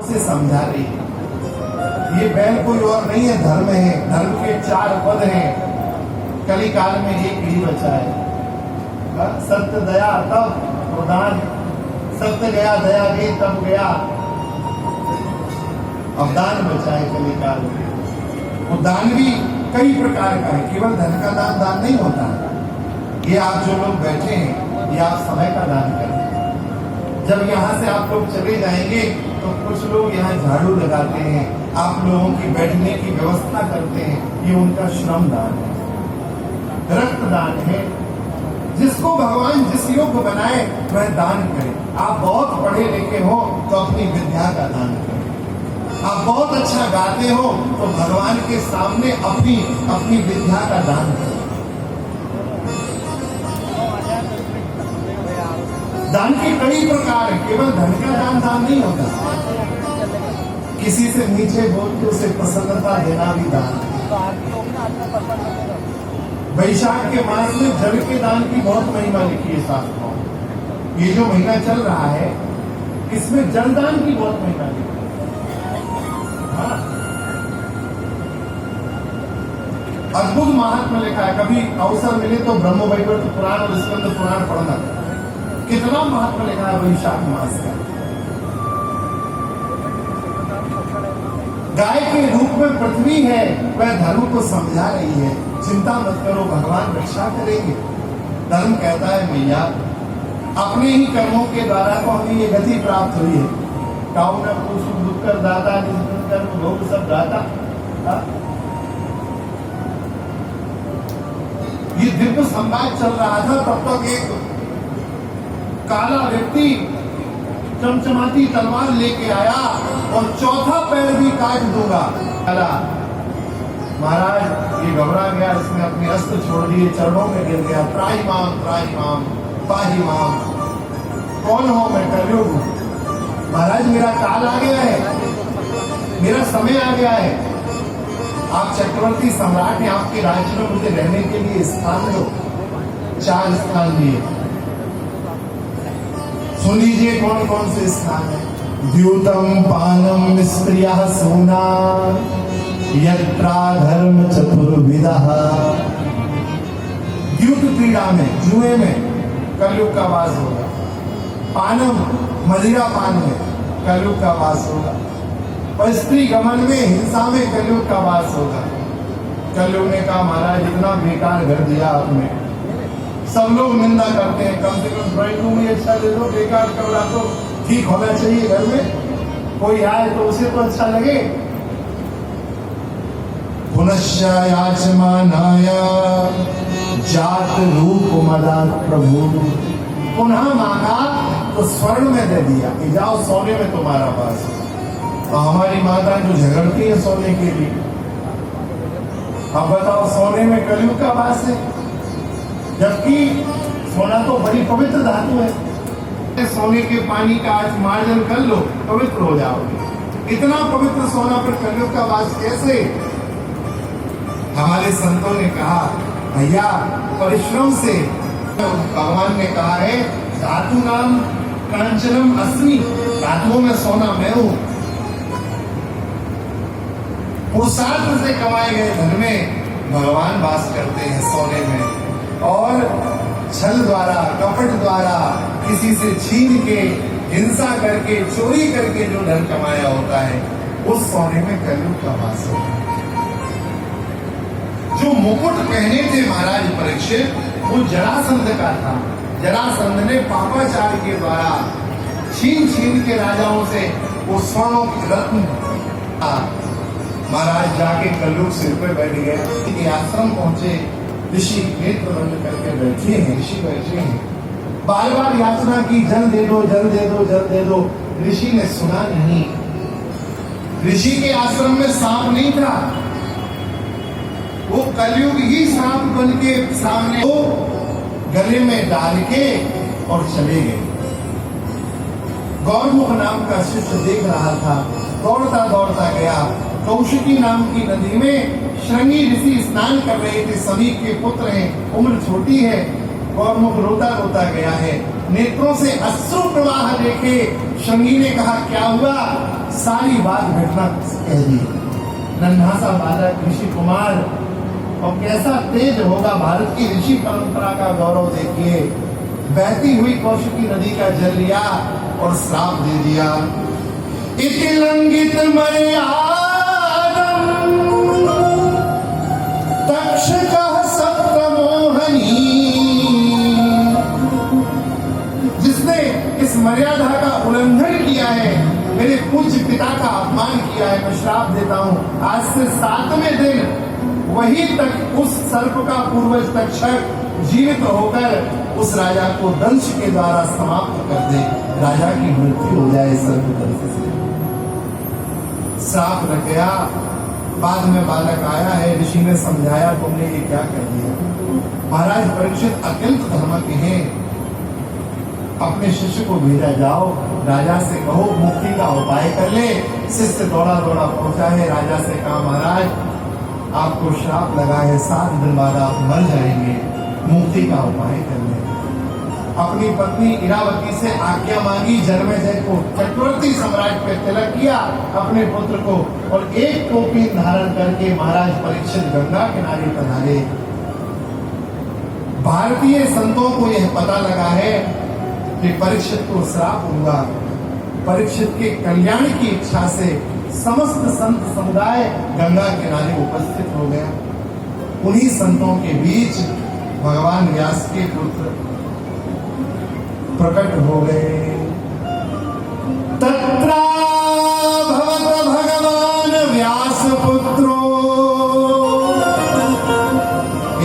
से समझा रही है। ये बैल कोई और नहीं है, धर्म है। धर्म के 4 पद हैं। कलिकाल में एक ही बचा है, सत्य दया तप प्रदान। सत्य गया, दया गई, तप गया, अब दान बचा है कलिकाल में। वो दान भी कई प्रकार का है, केवल धन का दान नहीं होता है। ये आप जो लोग बैठे हैं, ये आप समय का दान करते हैं। जब यहाँ से आप लोग चले जाएंगे तो कुछ लोग यहाँ झाड़ू लगाते हैं, आप लोगों की बैठने की व्यवस्था करते हैं, ये उनका श्रम दान है, रक्तदान है। जिसको भगवान जिस योग्य बनाए वह दान करे। आप बहुत पढ़े लिखे हो तो अपनी विद्या का दान करें। आप बहुत अच्छा गाते हो तो भगवान के सामने अपनी विद्या का दान करें। दान के कई प्रकार है, केवल धन का दान नहीं होता। किसी से नीचे बोल के उसे प्रसन्नता देना भी दान है। वैशाख के मास में जल के दान की बहुत महिमा लिखी है शास्त्रों में। ये जो महीना चल रहा है इसमें जलदान की बहुत महिमा लिखी है। अद्भुत महात्मा लिखा है। कभी अवसर मिले तो ब्रह्म वैवर्त पुराण और स्कंद पुराण पढ़ना। कितना महात्मा लिखा है वैशाख मास का। गाय के रूप में पृथ्वी है, वह धर्म को समझा रही है। चिंता मत करो, भगवान रक्षा करेंगे। धर्म कहता है मैया अपने ही कर्मों के द्वारा तो हमें ये गति प्राप्त हुई है। काऊ न पूछ दुख कर दाता, जिस कर्म भोग सब दाता। ये दिव्य संवाद चल रहा था, तब तक एक काला व्यक्ति चमचमाती तलवार लेके आया और चौथा पैर भी काट दूंगा। महाराज ये घबरा गया, इसने अपने अस्त्र छोड़ दिए, चरणों में गिर गया। त्राहि माम पाहि माम। कौन हो? मैं कलयुग हूं। महाराज मेरा काल आ गया है, मेरा समय आ गया है। आप चक्रवर्ती सम्राट हैं, आपके राज्य में मुझे रहने के लिए स्थान दो। 4 स्थान दिए। सुन लीजिए कौन कौन से स्थान है। द्यूतम पानम स्त्रियः सूना यत्रा धर्म चतुर्विदः। द्यूत क्रीड़ा में, जुए में कलयुग का वास होगा। पानम मदिरा पान में कलयुग का वास होगा। और स्त्री गमन में, हिंसा में कलयुग का वास होगा। कलयुग ने कहा महाराज इतना बेकार घर दिया आपने, सब लोग निंदा करते हैं, कम से कम ड्राइंग रूम ही अच्छा दे दो, बेकार कमरा तो ठीक होना चाहिए। घर में कोई आए तो उसे तो अच्छा लगे। पुनश्च याचमानाय जात रूप मदा प्रभु। पुनः मांगा तो स्वर्ण में दे दिया कि जाओ सोने में तुम्हारा वास। तो हमारी माता जो झगड़ती है सोने के लिए, अब बताओ सोने में कलयुग का वास है, जबकि सोना तो बड़ी पवित्र धातु है। सोने के पानी का आज मार्जन कर लो, पवित्र हो जाओगे। इतना पवित्र सोना पर कलयुग का वास कैसे? हमारे संतों ने कहा भैया परिश्रम से। भगवान ने कहा है धातु नाम कांचनम अस्मि, धातुओं में सोना मैं हूं। पुरुषार्थ से कमाए गए धन में भगवान वास करते हैं सोने में। और छल द्वारा, कपट द्वारा, किसी से छीन के, हिंसा करके, चोरी करके जो धन कमाया होता है उस सोने में कलयुग का वास है। जो मुकुट पहने थे महाराज परीक्षित, वो जरासंध का था। जरासंध ने पापाचार के द्वारा छीन के राजाओं से वो सोनों की रत्न। महाराज जाके कलयुग सिर पे बैठ गए। आश्रम पहुंचे, ऋषि नेत्र बंद करके बैठे हैं। ऋषि बैठे हैं, बार बार याचना की जल दे दो, जल दे दो, जल दे दो। ऋषि ने सुना नहीं। ऋषि के आश्रम में सांप नहीं था, वो कलयुग ही सांप बन के सामने वो गले में डाल के और चले गए। गौरमुख नाम का शिष्य देख रहा था, दौड़ता दौड़ता गया। कौशिकी नाम की नदी में श्रृंगी ऋषि स्नान कर रहे थे। सभी के पुत्र हैं, उम्र छोटी है। गौरमुख रोता रोता गया है, नेत्रों से अश्रु प्रवाह देखे श्रृंगी ने कहा क्या हुआ? सारी बात घटना कह दी। नन्हा सा बालक ऋषि कुमार, और कैसा तेज होगा भारत की ऋषि परंपरा का गौरव देखिए। बहती हुई कौशिकी नदी का जल लिया और श्राप दे दिया। इति लंघित मर्यादम तक्षकः सप्तमोहनी। जिसने इस मर्यादा का उल्लंघन किया है, मेरे पूज्य पिता का अपमान किया है, मैं श्राप देता हूं आज से 7वें दिन वही तक उस सर्प का पूर्वज तक्षक जीवित होकर उस राजा को दंश के द्वारा समाप्त कर दे, राजा की मृत्यु हो जाए सर्प दंश से। श्राप लग गया। बाद में बालक आया है, ऋषि ने समझाया तुमने ये क्या कर दिया। महाराज परीक्षित अत्यंत धर्मज्ञ हैं, अपने शिष्य को भेजा, जाओ राजा से कहो मुक्ति का उपाय कर ले। शिष्य दौड़ा दौड़ा पहुंचा है, राजा से कहा महाराज आपको श्राप लगा है, 7 दिन बाद आप मर जाएंगे, मुक्ति का उपाय कर ले। अपनी पत्नी इरावती से आज्ञा मांगी, जन्मेजय को चक्रवर्ती सम्राट पे तिलक किया अपने पुत्र को, और एक टोपी धारण करके महाराज परीक्षित गंगा किनारे पधारे। भारतीय संतों को यह पता लगा है कि परीक्षित को श्राप हुआ। परीक्षित के कल्याण की इच्छा से समस्त संत समुदाय गंगा किनारे उपस्थित हो गया। उन्हीं संतों के बीच भगवान व्यास के पुत्र प्रकट हो गए। तत्रा भवत भगवान व्यास पुत्रो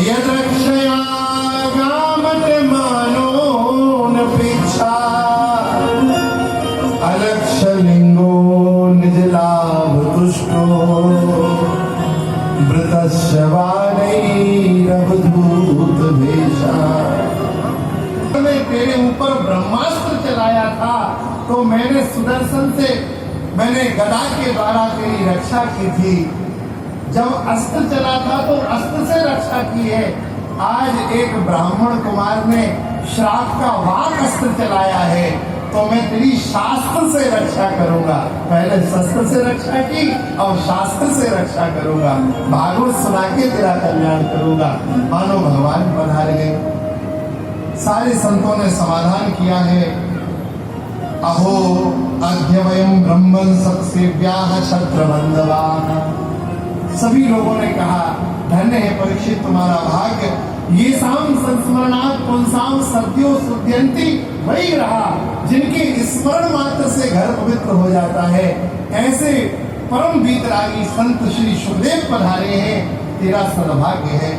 यद्रक्षया गामट मानोन पृच्छा अलक्ष लिंगो निज लाभ तुष्टो वृतस्य वानैरवधूत भेषा। तेरे ऊपर ब्रह्मास्त्र चलाया था तो मैंने सुदर्शन से, मैंने गदा के द्वारा तेरी रक्षा की थी। जब अस्त्र चला था तो अस्त्र से रक्षा की है। आज एक ब्राह्मण कुमार ने श्राप का वाक अस्त्र चलाया है तो मैं तेरी शास्त्र से रक्षा करूंगा। पहले शस्त्र से रक्षा की और शास्त्र से रक्षा करूंगा। भागवत सुना के तेरा कल्याण करूंगा। मानो भगवान पधार गए। सारे संतों ने समाधान किया है। अहो अद्य वयम ब्रह्मन् सत्सेव्याः क्षत्रबंधवा। सभी लोगों ने कहा धन्य है परीक्षित तुम्हारा भाग्य। ये शाम संस्मरणात् पुंसाम सद्यो शुद्ध्यन्ति। वही रहा जिनके स्मरण मात्र से घर पवित्र हो जाता है। ऐसे परम वीतरागी संत श्री सुखदेव पधारे हैं, तेरा सद्भाग्य है।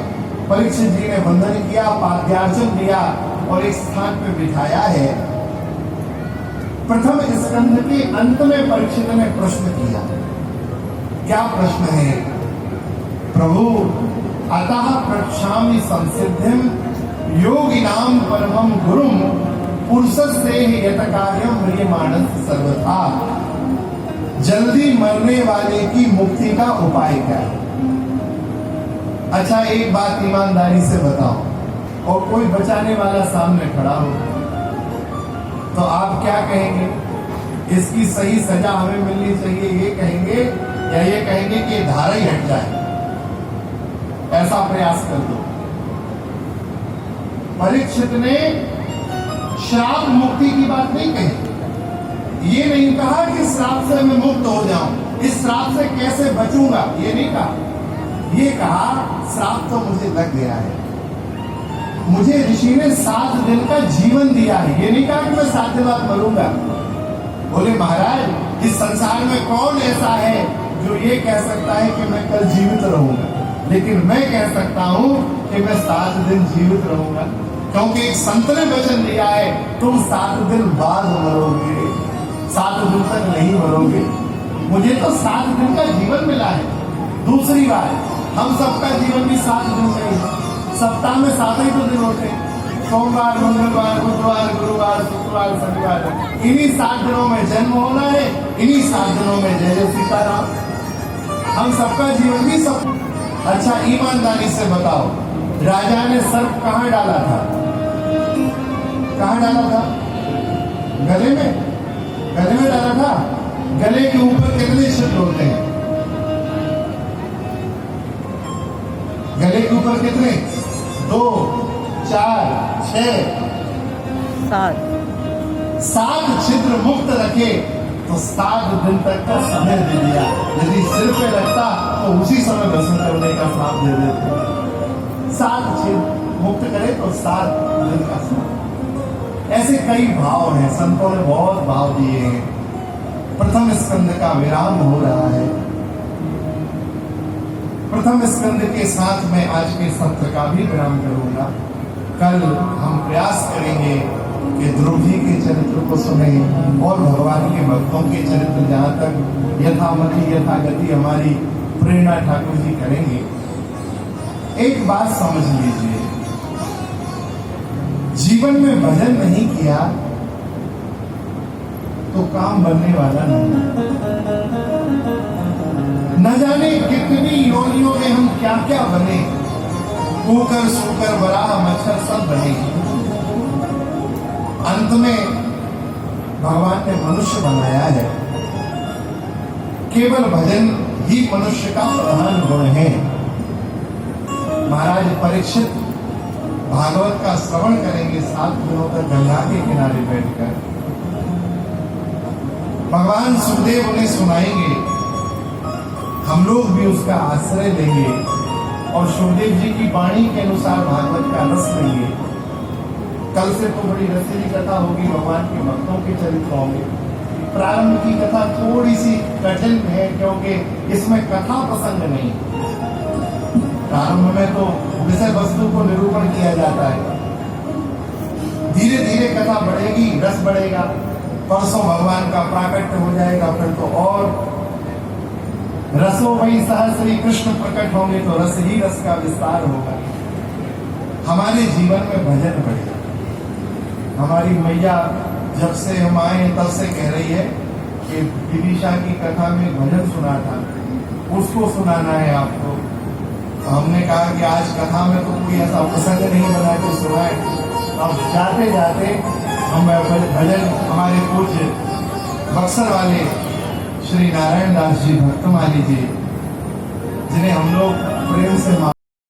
परीक्षित जी ने वंदन किया, पाद्यार्चन दिया और एक स्थान पे बिठाया है। प्रथम स्कंध के अंत में परीक्षित ने प्रश्न किया। क्या प्रश्न है? प्रभु अतः प्रक्षामि संसिद्धिम योगिनाम परमं गुरुम पुरुषस्य यत कार्यम म्रियमाणस्य सर्वथा। जल्दी मरने वाले की मुक्ति का उपाय क्या है? अच्छा एक बात ईमानदारी से बताओ, और कोई बचाने वाला सामने खड़ा हो तो आप क्या कहेंगे? इसकी सही सजा हमें मिलनी चाहिए ये कहेंगे, या ये कहेंगे कि धारा ही हट जाए? ऐसा प्रयास कर दो। परीक्षित ने श्राप मुक्ति की बात नहीं कही। ये नहीं कहा कि श्राप से मैं मुक्त हो जाऊं, इस श्राप से कैसे बचूंगा, ये नहीं कहा। ये कहा श्राप तो मुझे लग गया है, मुझे ऋषि ने 7 दिन का जीवन दिया है। ये नहीं कहा कि मैं 7 दिन बाद मरूंगा। बोले महाराज इस संसार में कौन ऐसा है जो ये कह सकता है कि मैं कल जीवित रहूंगा, लेकिन मैं कह सकता हूं कि मैं 7 दिन जीवित रहूंगा, क्योंकि एक संत ने वचन दिया है तुम 7 दिन बाद मरोगे, 7 दिन तक नहीं मरोगे। मुझे तो 7 दिन का जीवन मिला है। दूसरी बात, हम सबका जीवन भी 7 दिन का ही, सप्ताह में 7 ही तो दिन होते हैं, सोमवार, मंगलवार, बुधवार, गुरुवार, शुक्रवार, शनिवार। इन्हीं 7 दिनों में जन्म होना है, इन्हीं 7 दिनों में जय जय सीताराम। हम सबका जीवन भी सब। अच्छा ईमानदारी से बताओ, राजा ने सर्प कहाँ डाला था? कहाँ डाला था? गले में डाला था। गले के ऊपर कितने छिद्र होते हैं? गले के ऊपर कितने? 2, 4, 6, 7 छिद्र मुक्त रखे तो 7 दिन तक का समय दे दिया। यदि सिर पे लगता तो उसी समय भस्म करने का श्राप दे देते। 7 छिद्र मुक्त करे तो 7 दिन का श्राप। ऐसे कई भाव हैं, संतों ने बहुत भाव दिए हैं। प्रथम स्कंद का विराम हो रहा है। प्रथम स्कंद के साथ मैं आज के सत्र का भी विराम करूंगा। कल हम प्रयास करेंगे कि द्रौपदी के चरित्र को सुने और भगवान के भक्तों के चरित्र जहां तक यथामति यथागति हमारी प्रेरणा ठाकुर जी करेंगे। एक बात समझ लीजिए, जीवन में भजन नहीं किया तो काम बनने वाला नहीं। न जाने कितनी योनियों में हम क्या क्या बने, कुकर सूकर वराह मच्छर सब बने। अंत में भगवान ने मनुष्य बनाया है। केवल भजन ही मनुष्य का प्रधान गुण है। महाराज परीक्षित भागवत का श्रवण करेंगे 7 दिनों तक गंगा के किनारे बैठकर। भगवान सुखदेव उन्हें सुनाएंगे, हम लोग भी उसका आश्रय लेंगे और सुखदेव जी की वाणी के अनुसार भागवत का रस लेंगे। कल से तो बड़ी रसीली कथा होगी, भगवान के भक्तों के चरित्र होंगे। प्रारंभ की कथा थोड़ी सी कठिन है क्योंकि इसमें कथा प्रसंग नहीं। प्रारंभ में तो विषय वस्तु को निरूपण किया जाता है। धीरे धीरे कथा बढ़ेगी, रस बढ़ेगा। परसों भगवान का प्राकट्य हो जाएगा, फिर तो और रसों वही सह श्री कृष्ण प्रकट होंगे तो रस ही रस का विस्तार होगा। हमारे जीवन में भजन बढ़ेगा। हमारी मैया जब से हम आए तब से कह रही है कि विदिशा की कथा में भजन सुना था, उसको सुनाना है आपको। तो हमने कहा कि आज कथा में तो कोई ऐसा प्रसंग नहीं बना के सुनाए। अब जाते जाते हम भजन हमारे पूज्य बक्सर वाले श्री नारायण दास जी भक्तमाली जी, जिन्हें हम लोग प्रेम से